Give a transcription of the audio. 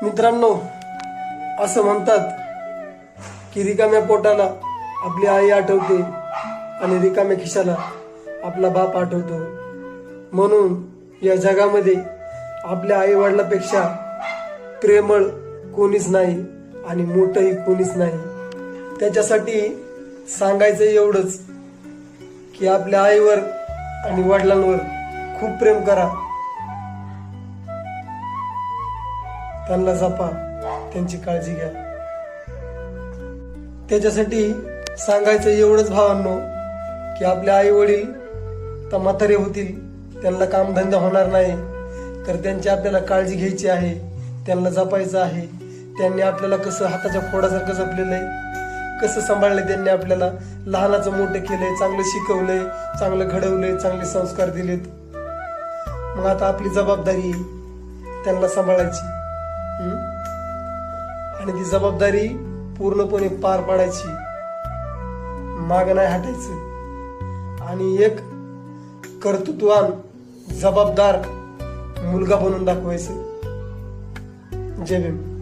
मित्रांनो, असं म्हणतात की रिकाम्या पोटाला आपली आई आठवते आणि रिकाम्या खिशाला आपला बाप आठवतो. म्हणून या जगामध्ये आपल्या आई वडिलांपेक्षा प्रेमळ कोणीच नाही आणि मोठंही कोणीच नाही. त्याच्यासाठी सांगायचं एवढंच की आपल्या आईवर आणि वडिलांवर खूप प्रेम करा, त्यांना जपा, त्यांची काळजी घ्या. त्याच्यासाठी सांगायचं एवढंच भावांनो की आपले आई वडील तर म्हातारे होतील, त्यांना कामधंदा होणार नाही, तर त्यांची आपल्याला काळजी घ्यायची आहे, त्यांना जपायचं आहे. त्यांनी आपल्याला कसं हाताच्या फोडासारखं जपलेलं आहे, कसं सांभाळलंय त्यांनी आपल्याला, लहानाचं मोठं केलंय, चांगलं शिकवलंय, चांगलं घडवलंय, चांगले संस्कार दिलेत. मग आता आपली जबाबदारी त्यांना सांभाळायची आणि ती जबाबदारी पूर्णपणे पार पाडायची, माग नाही हटायचं आणि एक कर्तृत्ववान जबाबदार मुलगा बनून दाखवायचं. जय भीम.